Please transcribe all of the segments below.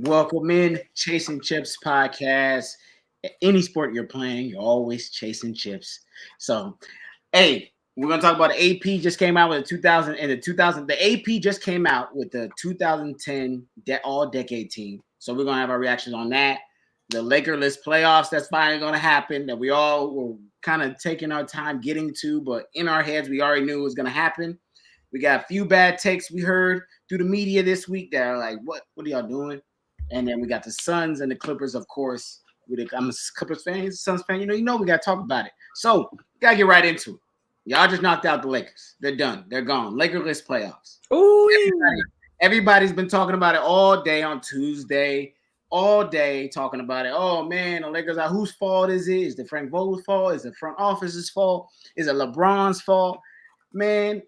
Welcome in Chasing Chips podcast. Any sport you're playing, you're always chasing chips. So, hey, we're gonna talk about the AP just came out with the 2000 and the AP just came out with the 2010 all decade team. So we're gonna have our reactions on that. The Lakerless playoffs that's finally gonna happen that we all were kind of taking our time getting to, but in our heads we already knew it was gonna happen. We got a few bad takes we heard through the media this week that are like, what are y'all doing? And then we got the Suns and the Clippers, of course. I'm a Clippers fan, Suns fan. We got to talk about it. So, got to get right into it. Y'all just knocked out the Lakers. They're done. They're gone. Lakerless playoffs. Everybody's been talking about it all day on Tuesday, all day talking about it. Oh, man, the Lakers are whose fault is it? Is it Frank Vogel's fault? Is it front office's fault? Is it LeBron's fault? Man,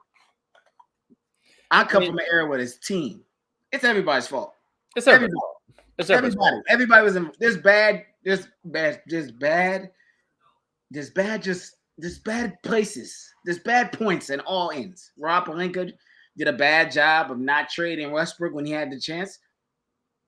I come from an era where it's team. It's everybody's fault. It's everybody. Everybody was in there's bad places. There's bad points in all ends. Rob Pelinka did a bad job of not trading Westbrook when he had the chance.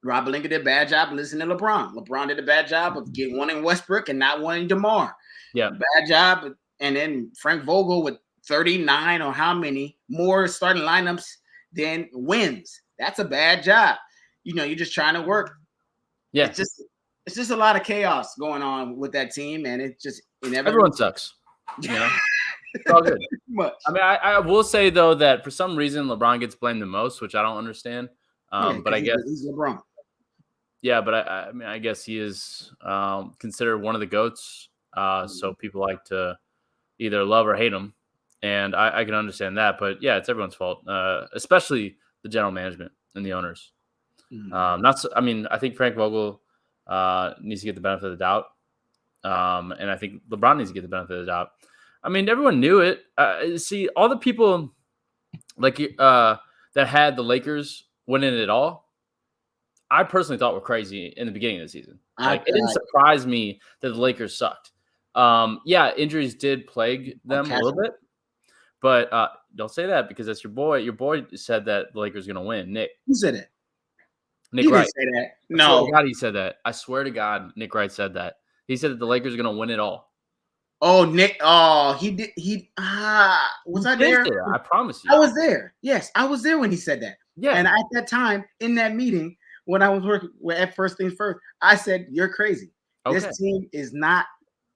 Rob Pelinka did a bad job of listening to LeBron. LeBron did a bad job of wanting Westbrook and not wanting DeMar. Yeah. Bad job. And then Frank Vogel with 39 or how many more starting lineups than wins. That's a bad job. You're just trying to work. Yeah. It's just a lot of chaos going on with that team, and it just everyone sucks. It's all good. Much. I mean, I will say though that for some reason LeBron gets blamed the most, which I don't understand. But I guess he's LeBron. Yeah, but I mean, I guess he is considered one of the GOATs. So people like to either love or hate him, and I can understand that. But yeah, it's everyone's fault, especially the general management and the owners. I think Frank Vogel needs to get the benefit of the doubt, and I think LeBron needs to get the benefit of the doubt. I mean, everyone knew it. See, all the people that had the Lakers winning it all, I personally thought were crazy in the beginning of the season. It didn't surprise me that the Lakers sucked. Injuries did plague them a little bit, but don't say that because that's your boy. Your boy said that the Lakers are going to win. Nick, who said it? Nick Wright. Didn't say that. No, God, he said that. I swear to God, Nick Wright said that. He said that the Lakers are going to win it all. Oh, Nick. Oh, he did. Was I there? I promise you. I was there. Yes, I was there when he said that. Yeah. And at that time, in that meeting, when I was working at First Things First, I said, "You're crazy. Okay. This team is not.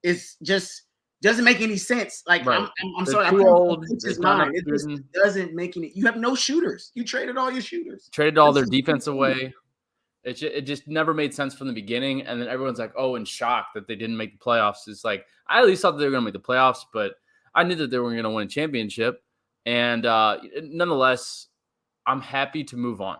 It's just doesn't make any sense. Like right. I'm sorry. Too old. It just doesn't make any. You have no shooters. You traded all your shooters. Traded all their defense away. It just never made sense from the beginning, and then everyone's like, "Oh, in shock that they didn't make the playoffs." It's like I at least thought that they were going to make the playoffs, but I knew that they were going to win a championship. And nonetheless, I'm happy to move on,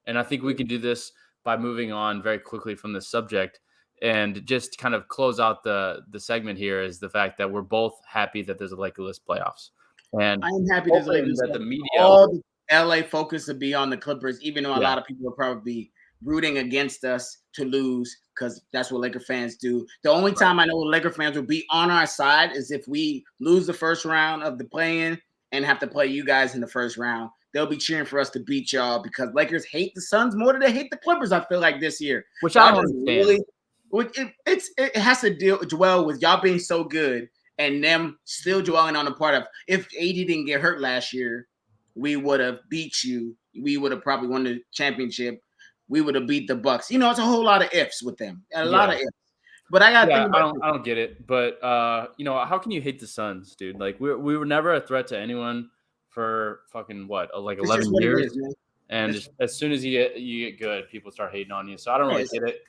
and I think we can do this by moving on very quickly from this subject and just kind of close out the segment here. Is the fact that we're both happy that there's a Lakerless playoffs, and I am happy there's that the media, all the LA focus to be on the Clippers, even though a lot of people will probably rooting against us to lose because that's what Laker fans do. The only time I know Laker fans will be on our side is if we lose the first round of the play-in and have to play you guys in the first round. They'll be cheering for us to beat y'all because Lakers hate the Suns more than they hate the Clippers, I feel like, this year. Which I don't understand. It has to dwell with y'all being so good and them still dwelling on the part of if AD didn't get hurt last year, we would have beat you. We would have probably won the championship. We would have beat the Bucks. It's a whole lot of ifs with them. A lot of ifs. But I got to think about I don't get it. But, how can you hate the Suns, dude? Like, we were never a threat to anyone for fucking, 11 years? And as soon as you get good, people start hating on you. So I don't really get it.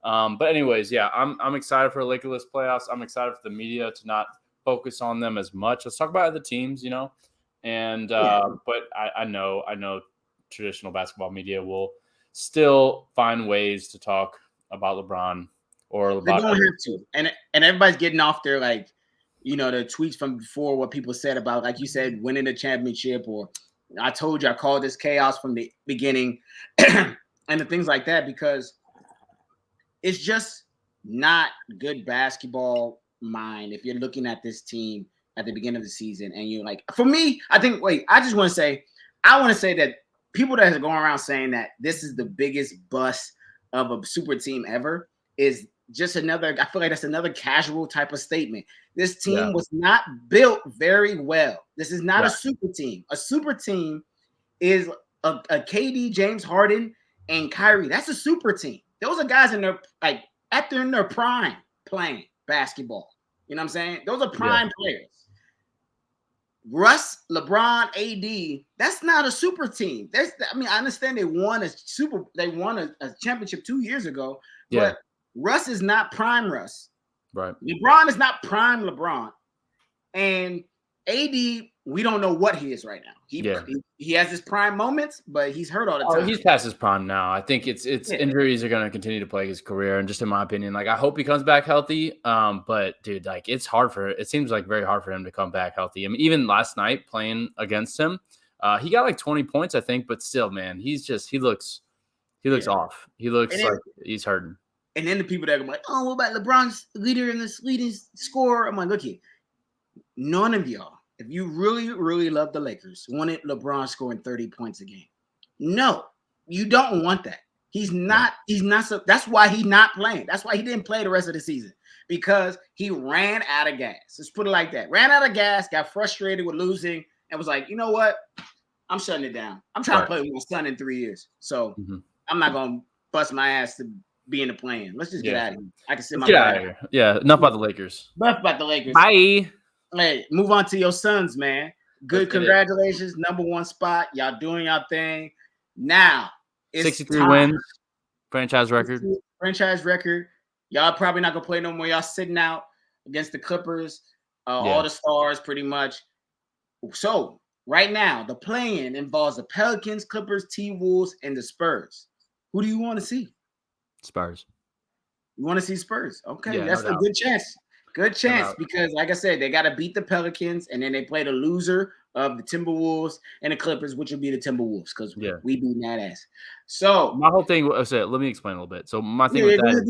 But anyways, I'm excited for Lakerless playoffs. I'm excited for the media to not focus on them as much. Let's talk about other teams, And but I know traditional basketball media will still find ways to talk about LeBron or LeBron. They don't have to. And everybody's getting off their the tweets from before what people said about, like you said, winning the championship, or I told you I called this chaos from the beginning and the things like that, because it's just not good basketball mind if you're looking at this team at the beginning of the season and you're like, for me, I just want to say, that people that are going around saying that this is the biggest bust of a super team ever is just another. I feel like that's another casual type of statement. This Yeah. team was not built very well. This is not a Right. super team. A super team is a KD, James Harden, and Kyrie. That's a super team. Those are guys in their like after in their prime playing basketball. You know what I'm saying? Those are Yeah. prime players. Russ, LeBron, AD, that's not a super team. I understand they won a championship 2 years ago, Yeah. but Russ is not prime Russ. Right. LeBron is not prime LeBron. And AD, we don't know what he is right now. Yeah. He has his prime moments, but he's hurt all the Oh, time. he's past his prime now. I think it's Yeah. injuries are going to continue to plague his career, and just in my opinion, like I hope he comes back healthy. But dude, like it seems like very hard for him to come back healthy. I mean, even last night playing against him, he got like 20 points, I think, but still, man, he looks off. He looks like he's hurting. And then the people that are like, oh, what about LeBron's leader in this leading score? I'm like, look here, none of y'all, if you really, really love the Lakers, wanted LeBron scoring 30 points a game. No, you don't want that. He's not. So that's why he's not playing. That's why he didn't play the rest of the season, because he ran out of gas. Let's put it like that. Ran out of gas, got frustrated with losing, and was like, you know what? I'm shutting it down. I'm trying to play with my son in 3 years. So I'm not going to bust my ass to be in the plane. Let's just get out of here. I can sit my get out of here. Yeah, enough about the Lakers. Enough about the Lakers. Bye. Hey, move on to your sons, man. Good, congratulations. Number one spot. Y'all doing y'all thing. Now, it's 63 wins. Franchise record. Franchise record. Y'all probably not going to play no more. Y'all sitting out against the Clippers. All the stars, pretty much. So, right now, the play-in involves the Pelicans, Clippers, T-Wolves, and the Spurs. Who do you want to see? Spurs. You want to see Spurs? Okay, Yeah, that's a good chance. Good chance because, like I said, they got to beat the Pelicans, and then they play the loser of the Timberwolves and the Clippers, which will be the Timberwolves because we beat that ass. So my whole thing, let me explain a little bit. So my thing with that is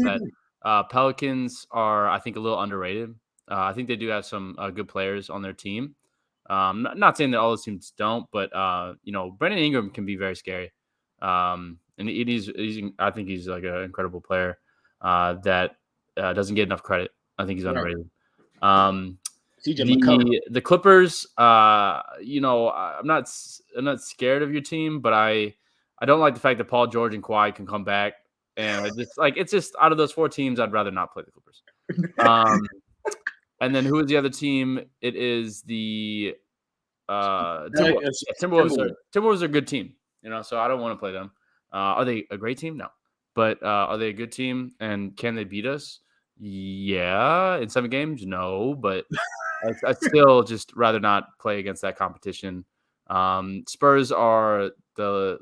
that Pelicans are, I think, a little underrated. I think they do have some good players on their team. Not saying that all those teams don't, but Brandon Ingram can be very scary. And I think he's like an incredible player that doesn't get enough credit. I think he's underrated. The Clippers, I'm not scared of your team, but I don't like the fact that Paul George and Kawhi can come back, and it's just out of those 4 teams, I'd rather not play the Clippers. And then who is the other team? It is the Timberwolves. Timberwolves are a good team, so I don't want to play them. Are they a great team? No. But are they a good team? And can they beat us? Yeah. In 7 games? No. But I'd still just rather not play against that competition. Spurs are they have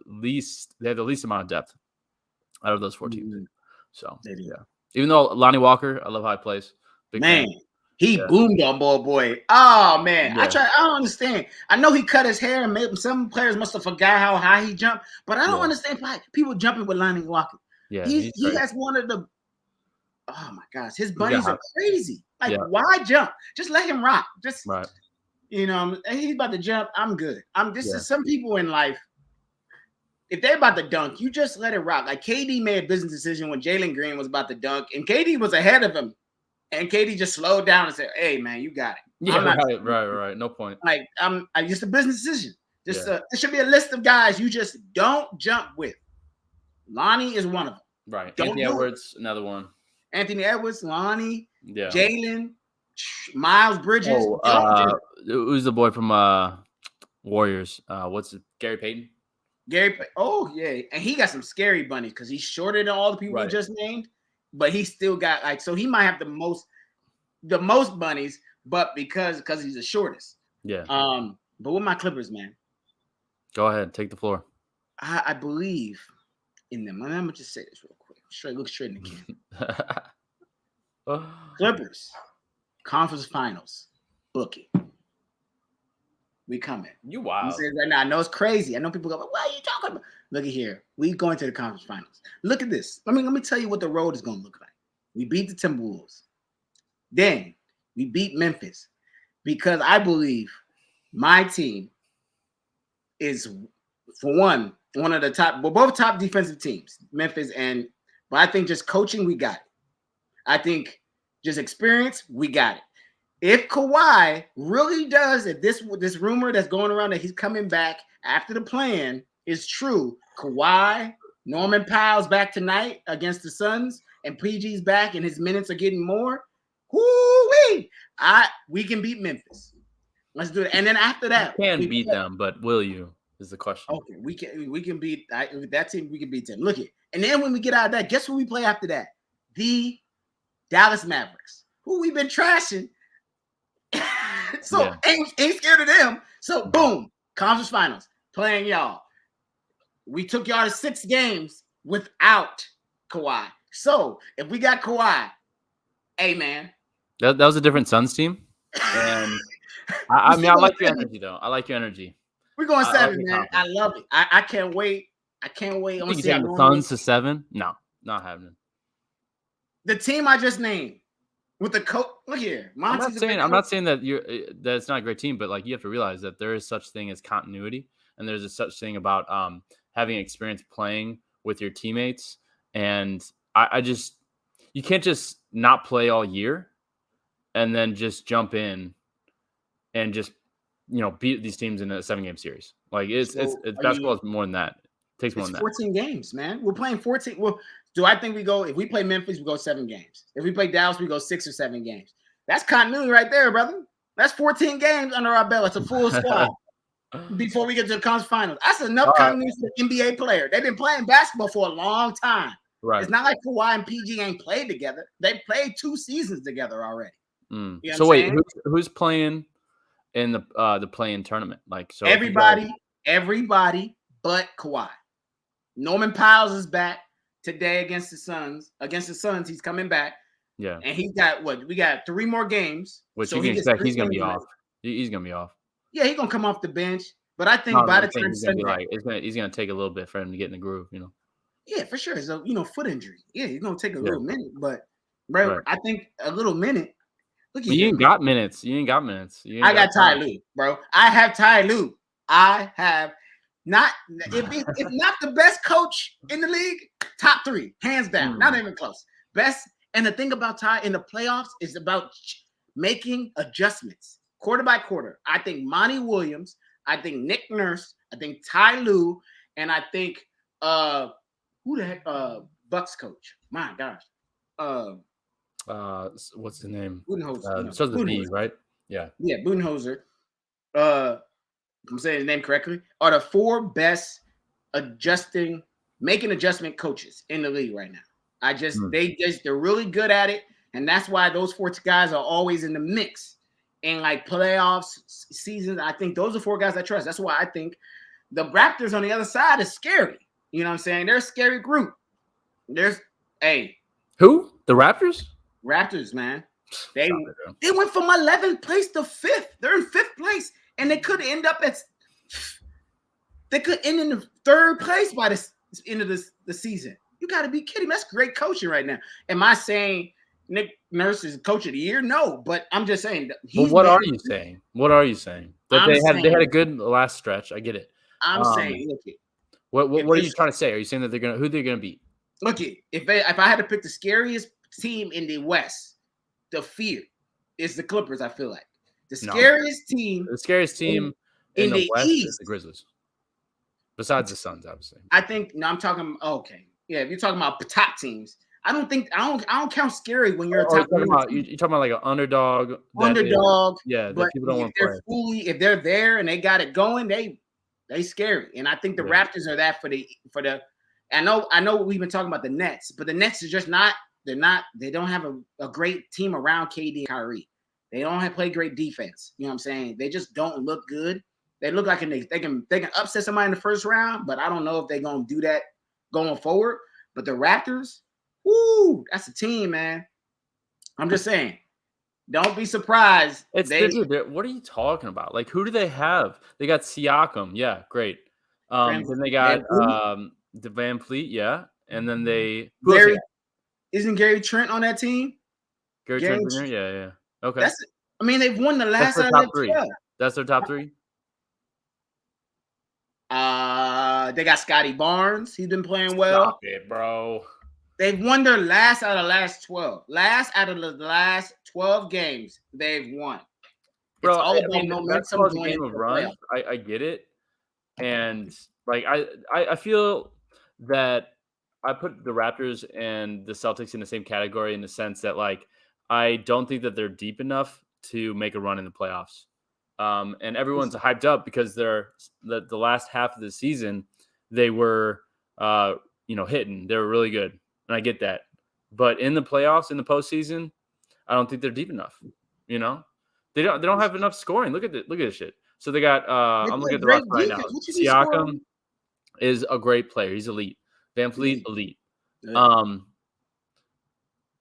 the least amount of depth out of those 4 teams. So, yeah. Even though Lonnie Walker, I love how he plays. Big fan. He boomed on boy. Oh man, I don't understand. I know he cut his hair, and maybe some players must have forgot how high he jumped, but I don't understand why people jumping with Lonnie Walker. Yeah, he has one of the. Oh my gosh, his bunnies are crazy. Like, why jump? Just let him rock. Just he's about to jump. I'm good. Some people in life, if they're about to dunk, you just let it rock. Like KD made a business decision when Jalen Green was about to dunk, and KD was ahead of him. And KD just slowed down and said, "Hey, man, you got it." Yeah, right. No point. Like, I just a business decision. There should be a list of guys you just don't jump with. Lonnie is one of them. Right. Anthony Edwards, another one. Anthony Edwards, Lonnie, Jalen, Miles Bridges. Who's the boy from Warriors? What's it? Gary Payton? Oh, yeah. And he got some scary bunnies because he's shorter than all the people we just named. But he still got so he might have the most bunnies, but because he's the shortest. Yeah. But with my Clippers, man. Go ahead, take the floor. I believe in them. I'm gonna just say this real quick. Look straight in the camera. Clippers, conference finals, book it. We coming. You wild. Right now, I know it's crazy. I know people go, "What are you talking about?" Look at here. We going to the conference finals. Look at this. Let me tell you what the road is going to look like. We beat the Timberwolves. Then we beat Memphis because I believe my team is, for one of the top. We're both top defensive teams, Memphis and But I think just coaching, we got it. I think just experience, we got it. If Kawhi really does, if this rumor that's going around that he's coming back after the plan is true, Kawhi, Norman Powell's back tonight against the Suns, and PG's back and his minutes are getting more. Whoo-wee! We can beat Memphis. Let's do it. And then after that, You can beat them, but will you? Is the question. Okay, we can beat that team. We can beat them. Look it. And then when we get out of that, guess who we play after that? The Dallas Mavericks, who we've been trashing. So ain't scared of them. So boom, conference finals playing y'all. We took y'all to 6 games without Kawhi. So if we got Kawhi, hey man, that was a different Suns team. And I mean, I like your energy though. I like your energy. We're going 7, man. I love it. I can't wait. I can't wait. You taking the Suns to 7? No, not happening. The team I just named with the coach. Look here, I'm not saying that that it's not a great team, but like you have to realize that there is such thing as continuity, and there's a such thing about having experience playing with your teammates. And I just you can't just not play all year, and then just jump in and just beat these teams in a 7-game series. Like it's basketball is more than that. It takes more than that. 14 games, man. We're playing 14. Well, do I think if we play Memphis, we go 7 games. If we play Dallas, we go 6 or 7 games. That's continuity right there, brother. That's 14 games under our belt. It's a full squad before we get to the conference finals. That's enough continuity for an NBA player. They've been playing basketball for a long time. Right. It's not like Kawhi and PG ain't played together. They played 2 seasons together already. You know so wait, who's playing in the play-in tournament? Like so, everybody but Kawhi. Norman Powell is back today against the Suns. Against the Suns, he's coming back. Yeah, and he's got we got 3 more games, which you can expect he's gonna be off. He's gonna be off. Yeah, he's gonna come off the bench. But I think by the time he's gonna be like, he's gonna take a little bit for him to get in the groove. Yeah, for sure. It's a foot injury. Yeah, he's gonna take a little minute, but bro, I think a little minute. Look, you ain't got minutes. You ain't got minutes. I got Ty Lue, bro. I have Ty Lue. I have not if not the best coach in the league, top 3, hands down, not even close. Best. And the thing about Ty in the playoffs is about making adjustments quarter by quarter. I think Monty Williams, I think Nick Nurse, I think Ty Lue, and I think who the heck Bucks coach? My gosh. What's the name? Budenholzer. So the B, right? Yeah. Yeah, Budenholzer. I'm saying his name correctly. Are the 4 best making adjustment coaches in the league right now. They're really good at it, and that's why those 4 guys are always in the mix in like playoffs seasons. I think those are 4 guys I trust. That's why I think the Raptors on the other side is scary. You know what I'm saying? They're a scary group. There's who? The Raptors? Raptors, man. They went from 11th place to 5th. They're in 5th place, and they could end up they could end in the 3rd place by the end of the season. You got to be kidding me. That's great coaching right now. Am I saying Nick Nurse is coach of the year? No, but I'm just saying. What are you saying? What are you saying? That they had a good last stretch. I get it. I'm saying, look it. What are you trying to say? Are you saying that who they're gonna beat? Look it. If I had to pick the scariest team in the West, the fear is the Clippers. I feel like the scariest team in the West East is the Grizzlies. Besides the Suns, obviously. I think. No, I'm talking. Okay. Yeah, if you're talking about top teams, I don't count scary when you're a top team. You're talking about like an underdog. Underdog. That people don't want to play. If they're there and they got it going, they scary. And I think the Raptors are that for the. I know we've been talking about the Nets, but the Nets are just not. They don't have a great team around KD and Kyrie. They don't play great defense. You know what I'm saying? They just don't look good. They look like they can upset somebody in the first round, but I don't know if they're gonna do that going forward. But the Raptors, woo, that's a team, man. I'm just saying, don't be surprised. What are you talking about? Like, who do they have? They got Siakam, yeah, great. Then they got the Van Fleet, yeah, and then isn't Gary Trent on that team? Gary Trent Jr., yeah. Okay, they've won the last top 3. That's their top 3. They got Scotty Barnes. He's been playing well. Stop it, bro. They've won their last out of the last 12. Last out of the last 12 games they've won. It's Bro, all I about mean, momentum basketball is a going game into of the playoffs. runs. I get it. And like I feel that I put the Raptors and the Celtics in the same category in the sense that like I don't think that they're deep enough to make a run in the playoffs. And everyone's hyped up because they're the last half of the season they were hitting. They were really good. And I get that. But in the playoffs, in the postseason, I don't think they're deep enough. You know? They don't have enough scoring. Look at this shit. So they got They I'm play looking at the great roster right now. defense. What you be Siakam scoring? is a great player. He's elite. Van Fleet, Elite. elite. Good. Um,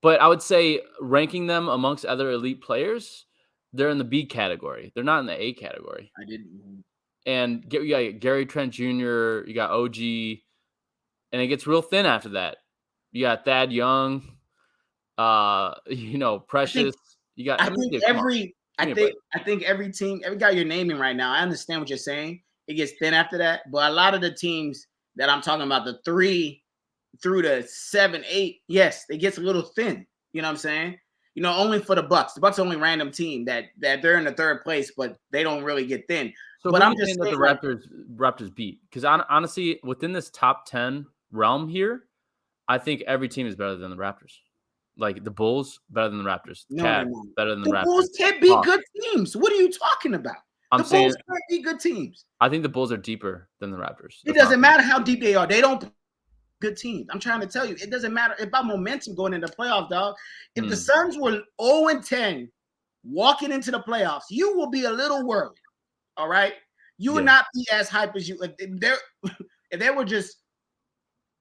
but I would say ranking them amongst other elite players, they're in the B category. They're not in the A category. I didn't. And you got Gary Trent Jr., you got OG, and it gets real thin after that. You got Thad Young, I think Precious. You got, I I mean, think dude, come on. every Give me a break. I think every team, every guy you're naming right now, I understand what you're saying. It gets thin after that, but a lot of the teams that I'm talking about, the 3 through the 7, 8, yes, it gets a little thin. You know what I'm saying? Only for the Bucks. The Bucks are only random team that they're in the third place, but they don't really get thin. So But who are I'm you just saying that saying, the like, Raptors beat? Because honestly, within this top 10 realm here, I think every team is better than the Raptors. Like the Bulls, better than the Raptors. The no, they're Cavs, not. better than the The Raptors. Bulls can't be Hawks. good teams. What are you talking about? I'm The saying Bulls can't be good teams. I think the Bulls are deeper than the Raptors. It That's what I'm doesn't saying. matter how deep they are. They don't good teams. I'm trying to tell you, it doesn't matter. It's about momentum going into the playoffs, dog. If the Suns were 0-10 walking into the playoffs, you will be a little worried. All right. You will Yeah. not be as hype as you if they were just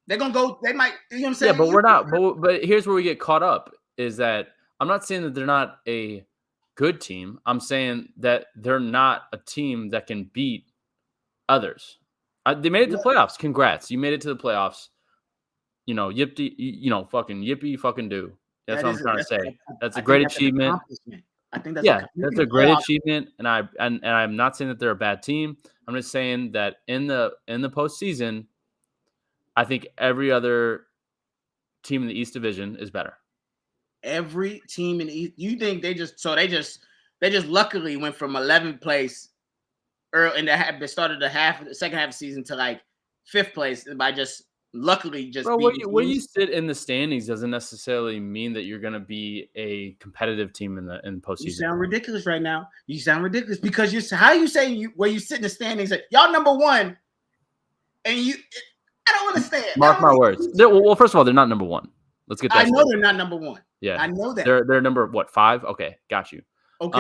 they're gonna go, they might, you know what I'm Yeah, saying? but we're not. But here's where we get caught up is that I'm not saying that they're not a good team. I'm saying that they're not a team that can beat others. They made it to the playoffs. Congrats, you made it to the playoffs. Yippee, fucking yippee, fucking do. That's That what I'm is trying to say. That's I a think great that's an achievement. accomplishment. I think that's Yeah, making that's the a great playoffs. achievement, and I'm not saying that they're a bad team. I'm just saying that in the postseason, I think every other team in the East Division is better. Every team in the East, you think they just luckily went from 11th place early in the started the second half of the season to like 5th place by just luckily just Bro, where beating you teams. sit in the standings doesn't necessarily mean that you're going to be a competitive team in the You postseason. sound ridiculous right now. You sound ridiculous because how you saying where you sit in the standings? Y'all number one, and you. I don't understand. Mark my words. Well, first of all, they're not number one. Let's get that. I know straight. they're not number one. Yeah, I know that. they're number what, 5? Okay, got you. Okay,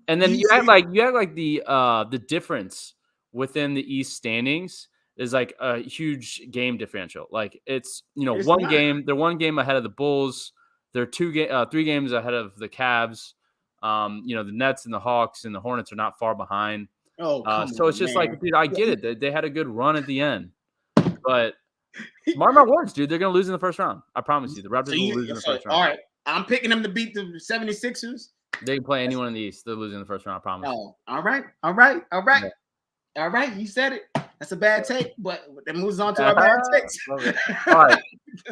And then you act like the difference within the East standings is like a huge game differential. Like it's It's one not. game. They're one game ahead of the Bulls. They're 3 games ahead of the Cavs. The Nets and the Hawks and the Hornets are not far behind. Oh, come So on, it's just man. like, dude, I get it. They had a good run at the end, but mark my words, dude, they're gonna lose in the first round. I promise you, the Raptors will lose in the first round. All right, I'm picking them to beat the 76ers. They can play anyone in the East. They're losing in the first round. I promise. Oh, all right. You said it. That's a bad take, but it moves on to our bad takes. All right,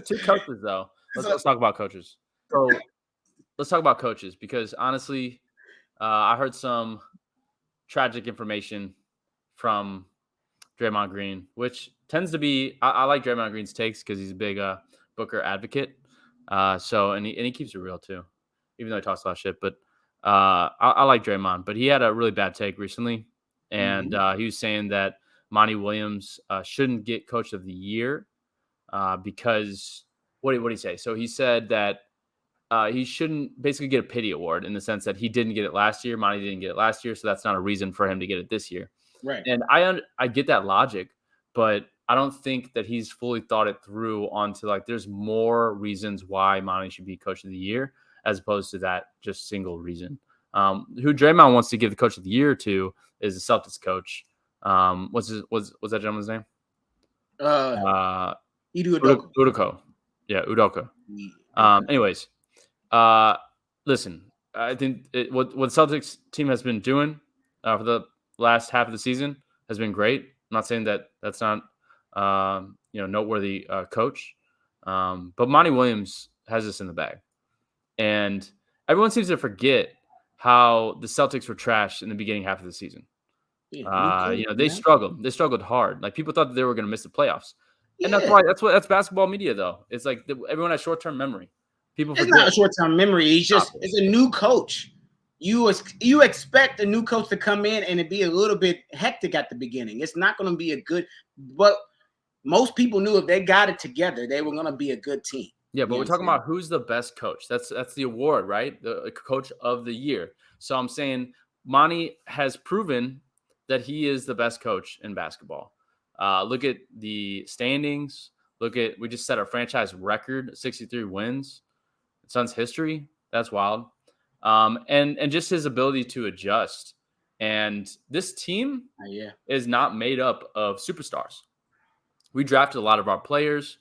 2 coaches though. Let's talk about coaches. So let's talk about coaches because honestly, I heard some tragic information from Draymond Green, which tends to be I like Draymond Green's takes because he's a big Booker advocate. And he keeps it real too, even though he talks a lot of shit. But I like Draymond, but he had a really bad take recently, and he was saying that Monty Williams shouldn't get Coach of the Year because what did he say? So he said that he shouldn't basically get a pity award in the sense that he didn't get it last year. Monty didn't get it last year, so that's not a reason for him to get it this year. Right. And I get that logic, but I don't think that he's fully thought it through onto like there's more reasons why Monty should be Coach of the Year as opposed to that just single reason. Who Draymond wants to give the Coach of the Year to is the Celtics coach. What's that gentleman's name? Idu Udoka. Yeah, Udoka. Anyways, listen, I think what the Celtics team has been doing for the last half of the season has been great. I'm not saying that that's not noteworthy coach, But Monty Williams has this in the bag. And everyone seems to forget how the Celtics were trashed in the beginning half of the season. Yeah, new coach, They man. struggled. They struggled hard. Like people thought that they were going to miss the playoffs, and Yeah, that's basketball media though. It's like everyone has short term memory. People it's forget. not a short term memory. Stop it. It's a new coach. You expect a new coach to come in and it be a little bit hectic at the beginning. It's not going to be a good, but most people knew if they got it together, they were going to be a good team. Yeah, You but know we're what I'm talking saying? about who's the best coach. That's the award, right? The coach of the year. So I'm saying Monty has proven that he is the best coach in basketball. Look at the standings. We just set our franchise record, 63 wins. Suns history. That's wild. And just his ability to adjust. And this team Yeah. is not made up of superstars. We drafted a lot of our players.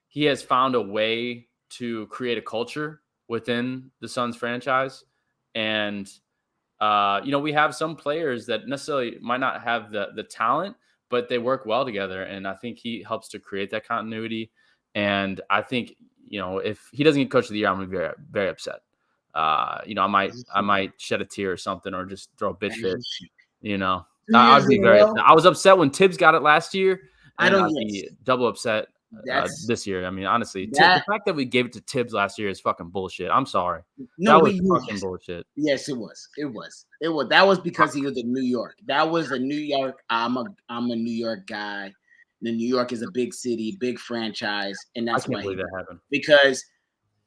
He has found a way to create a culture within the Suns franchise, and we have some players that necessarily might not have the talent, but they work well together, and I think he helps to create that continuity. And I think if he doesn't get Coach of the Year, I'm gonna be very, very upset. I might shed a tear or something, or just throw a bitch fit. You know, 2 years I'd be in a very row. upset. I was upset when Tibbs got it last year, I and don't. I'd Yes, be double upset that's this year. I mean, honestly, the that. fact that we gave it to Tibbs last year is fucking bullshit. I'm sorry. No, That was we knew. fucking bullshit. Yes, it was. It was. It was. That was because he was in New York. That was a New York. I'm a New York guy. The New York is a big city, big franchise, and I that's can't why he believe did that it. happened. Because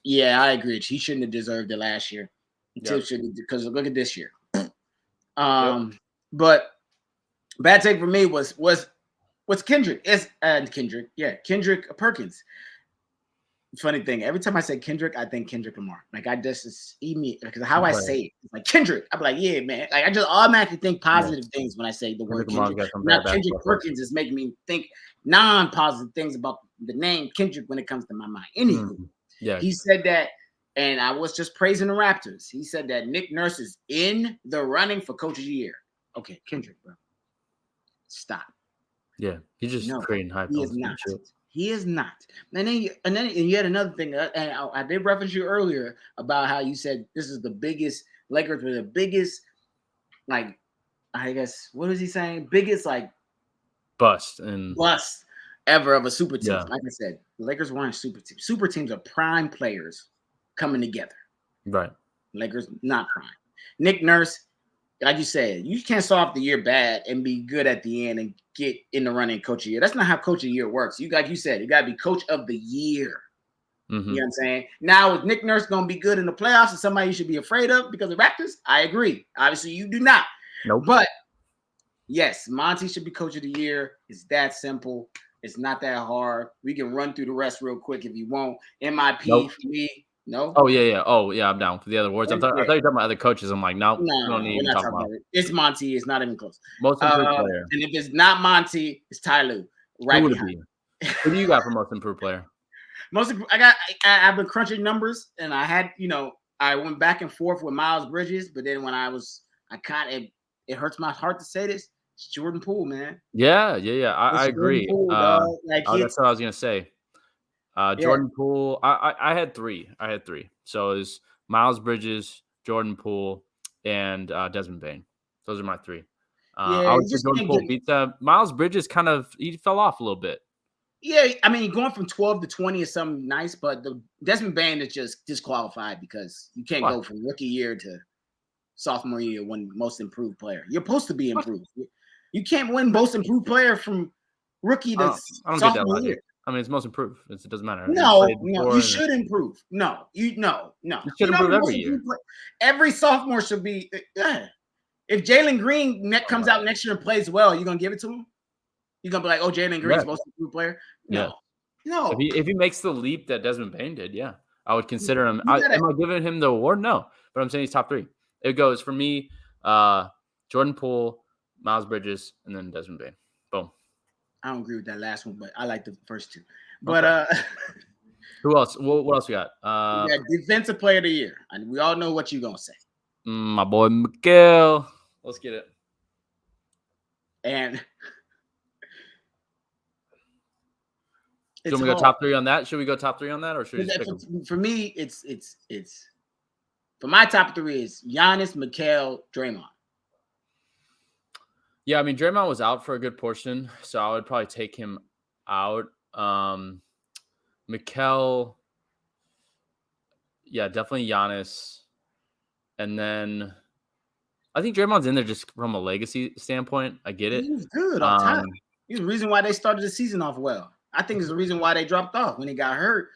yeah, I agree. He shouldn't have deserved it last year. Yep. Tibbs should because look at this year. Yep. But bad take for me was Kendrick. It's Kendrick. Yeah, Kendrick Perkins. Funny thing, every time I say Kendrick, I think Kendrick Lamar. Like I just it's because how Good I player. say it, it's like Kendrick. I'm like, yeah, man. Like I just automatically think Yeah. positive things when I say the word Kendrick Lamar's Kendrick. got some Now bad Kendrick basketball players. Perkins is making me think non-positive things about the name Kendrick when it comes to my mind. Anywho, Yeah. he said that, and I was just praising the Raptors. He said that Nick Nurse is in the running for Coach of the Year. Okay, Kendrick, bro, stop. Yeah. He's just No, creating hype he on is some not. shit. He is not. And you had another thing, and I did reference you earlier about how you said this is the biggest Lakers were the biggest, like I guess what was he saying? Biggest like Bust and bust ever of a super team. yeah. Like I said, the Lakers weren't super teams. Super teams are prime players coming together. Right. Lakers not prime. Nick Nurse, like you said, you can't start off the year bad and be good at the end and get in the running coach of the year. That's not how coach of the year works. You like you said, you gotta be coach of the year. Mm-hmm. You know what I'm saying? Now, is Nick Nurse gonna be good in the playoffs and somebody you should be afraid of because of Raptors? I agree. Obviously, you do not. Nope. But yes, Monty should be coach of the year. It's that simple. It's not that hard. We can run through the rest real quick if you want. MIP Nope. for me, no. Oh yeah. Oh yeah. I'm down for the other awards. I Yeah. thought you were talking about other coaches. I'm like, nope. No, We don't need to we're even not talk talking about about it. It's Monty. It's not even close. most improved player. And if it's not Monty, it's Ty Lue right Who would it behind. be? Who do you got for most improved player? I've been crunching numbers, and I had I went back and forth with Miles Bridges, but then when it hurts my heart to say this. It's Jordan Poole, man. Yeah. I It's Jordan agree. Poole, dog. Like That's what I was gonna say. yeah, Jordan Poole. I had three. So it was Miles Bridges, Jordan Poole, and Desmond Bain. Those are my three. yeah. I would You say just Jordan can't Poole get. beats Miles Bridges. He fell off a little bit. Yeah, I mean, going from 12 to 20 is something nice, but the Desmond Bain is just disqualified because you can't Why? go from rookie year to sophomore year when most improved player. You're supposed to be What? improved. You can't win most improved player from rookie to I don't get that sophomore logic. year. I mean, it's most improved. It doesn't matter. He No, played no, you before. should improve. No, no. You You should know improve the every most year. improved every sophomore should be. If Jalen Green Oh comes my out next year and plays well, you gonna give it to him? You gonna be like, oh, Jalen God. Green's most improved player? Yes. No, no. If he makes the leap that Desmond Bain did, yeah, I would consider him. You gotta. Am I giving him the award? No, but I'm saying he's top three. It goes for me: Jordan Poole, Miles Bridges, and then Desmond Bain. Boom. I don't agree with that last one, but I like the first two. But Okay. Who else? What else we got? we got defensive player of the year, and we all know what you're gonna say. My boy Miguel. Let's get it. And Do you It's want me to go hard. top 3 on that? Should we go top 3 on that, or should we just pick them? For me, it's for my top 3 is Giannis, Mikal, Draymond. Yeah, I mean, Draymond was out for a good portion, so I would probably take him out. Mikal, yeah, definitely Giannis. And then I think Draymond's in there just from a legacy standpoint. I get it. He was good off top. Um, He's the reason why they started the season off well. I think it's the reason why they dropped off when he got hurt.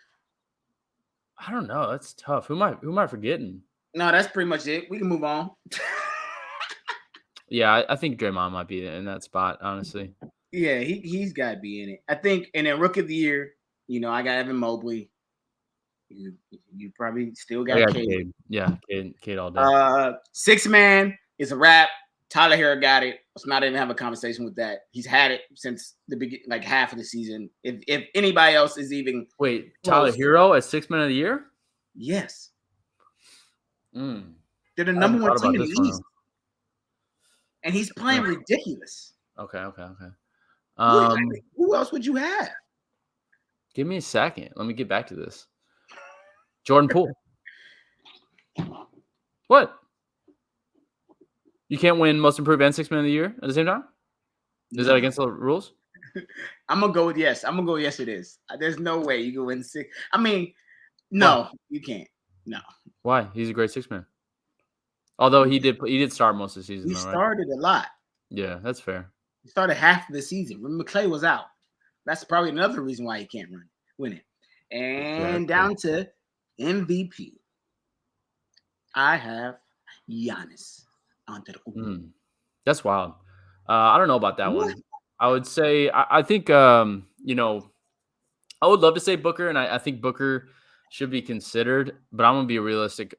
I don't know. That's tough. Who am I forgetting? No, that's pretty much it. We can move on. Yeah, I think Draymond might be in that spot, honestly. Yeah, he's got to be in it. I think, and then Rookie of the Year, I got Evan Mobley. You probably still I got got Cade. Cade. Yeah, Cade all day. Six man is a wrap. Tyler Hero got it. Let's not even have a conversation with that. He's had it since the beginning, like half of the season. If anybody else is even Wait, close. Tyler Hero as 6th man of the year? Yes. Mm. They're the number one team in the one. East. And he's playing ridiculous. Okay. Who else would you have? Give me a second. Let me get back to this. Jordan Poole. What? You can't win most improved and 6th man of the year at the same time? Is that against the rules? I'm gonna go with yes. I'm gonna go yes. It is. There's no way you can win 6. I mean, no, you can't. No. Why? He's a great 6 man. Although he did start most of the season. He though, right? started a lot. Yeah, that's fair. He started half of the season. Remember, Clay was out. That's probably another reason why he can't win it. And down to MVP, I have Giannis. That's wild. I don't know about that one. I would say I think I would love to say Booker, and I think Booker should be considered, but I'm gonna be realistic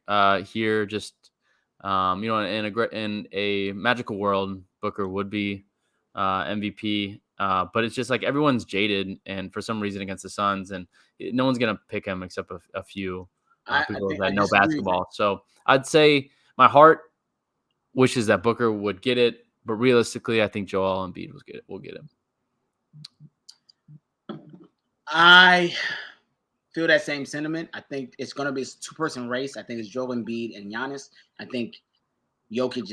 here. Just in a magical world, Booker would be MVP. But it's just like everyone's jaded, and for some reason against the Suns, and no one's gonna pick him except a few people that know basketball. So I'd say my heart wishes that Booker would get it, but realistically, I think Joel Embiid will get him. I feel that same sentiment. I think it's going to be a 2-person race. I think it's Joel Embiid and Giannis. I think Jokic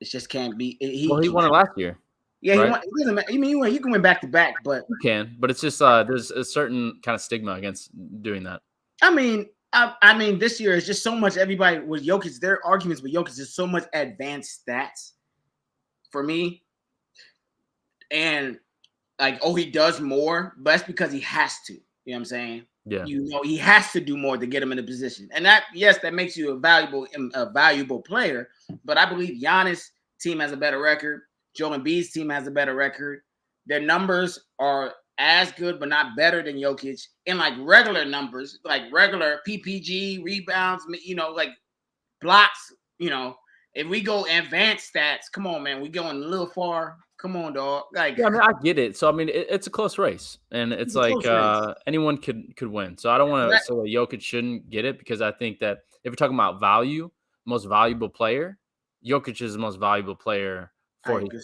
just can't be. He won it last year. Yeah, right? You can win back to back, but you can. But it's just there's a certain kind of stigma against doing that. I mean, this year is just so much. Everybody with Jokic, their arguments with Jokic is so much advanced stats for me, and like, he does more, but that's because he has to. You know what I'm saying? Yeah. He has to do more to get him in a position, and that makes you a valuable player. But I believe Giannis' team has a better record. Joel Embiid's team has a better record. Their numbers are as good, but not better than Jokic in like regular numbers, like regular PPG, rebounds, like blocks. If we go advanced stats, come on, man, we going a little far. Come on, dog. Like, yeah, I mean, I get it. So I mean, it's a close race, and it's like anyone could win. So I don't want to say that Jokic shouldn't get it, because I think that if we're talking about value, most valuable player, Jokic is the most valuable player for his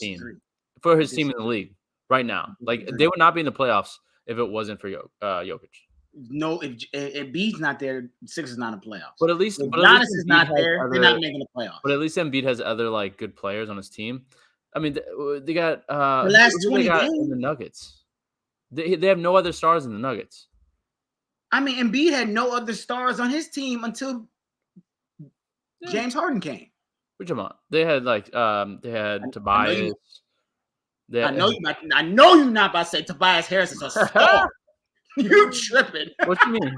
team, in the league right now. Like, they would not be in the playoffs if it wasn't for Jokic. No, if Embiid's not there, Sixers not in the playoffs. But at least Giannis is not there, they're not making the playoffs. But at least Embiid has other like good players on his team. I mean, they got the last 20 games in the Nuggets. They have no other stars in the Nuggets. I mean, Embiid had no other stars on his team until James Harden came. Which amount? They had they had Tobias. I know you're not about to say Tobias Harris is a star. You tripping? What you mean?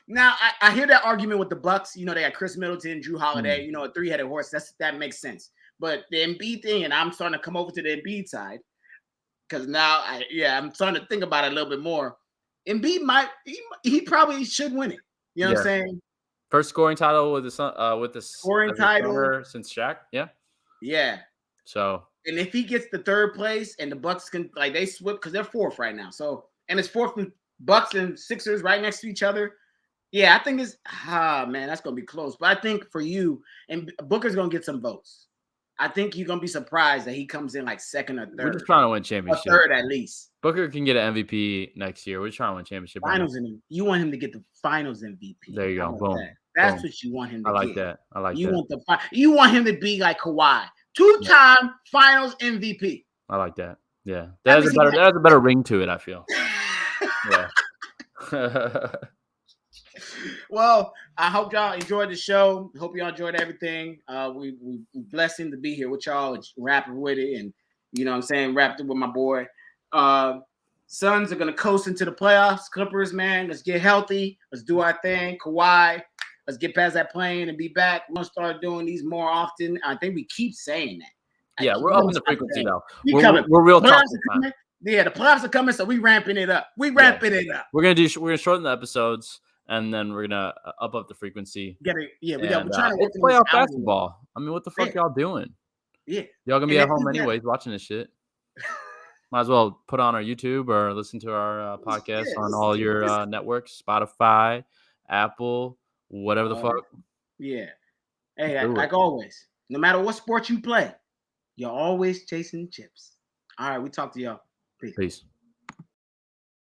Now I hear that argument with the Bucks. They got Chris Middleton, Drew Holiday. A 3-headed horse. That makes sense. But the Embiid thing, and I'm starting to come over to the Embiid side, because now I'm starting to think about it a little bit more. Embiid he probably should win it. You know what I'm saying? First scoring title with the scoring title since Shaq. Yeah. Yeah. So, and if he gets the 3rd place and the Bucks can they swip, because they're 4th right now. So, and it's 4th and Bucks and Sixers right next to each other. Yeah, I think it's man, that's gonna be close. But I think for you, and Booker's gonna get some votes. I think you're gonna be surprised that he comes in like second or We're just third, trying to win or championship. third at least. Booker can get an MVP next year. We're trying to win championship. Finals and you want him to get the Finals MVP. There you How go. about Boom. that? That's Boom. what you want him I to like get. that. I like You that. want you want him to be like Kawhi, 2-time Finals MVP. I like that. Yeah, That that means has a better ring to it, I feel. Yeah. Well, I hope y'all enjoyed the show. Hope y'all enjoyed everything. We blessed him to be here with y'all, rapping with it, and you know what I'm saying, rapped it with my boy. Suns are gonna coast into the playoffs. Clippers, man, let's get healthy. Let's do our thing. Kawhi, let's get past that plane and be back. We're gonna start doing these more often. I think we keep saying that. Yeah, we're upping the frequency now. We're real talk this time. Yeah, the playoffs are coming, so we ramping it up. It up. We're gonna shorten the episodes, and then we're gonna up the frequency. We're trying to it's playoff basketball. I mean, what the fuck y'all doing? Yeah, y'all gonna be at home anyways, watching this shit. Might as well put on our YouTube or listen to our podcast on all your networks, Spotify, Apple, whatever the fuck. Yeah. Hey, like always, no matter what sport you play, you're always chasing chips. All right, we talk to y'all. Peace.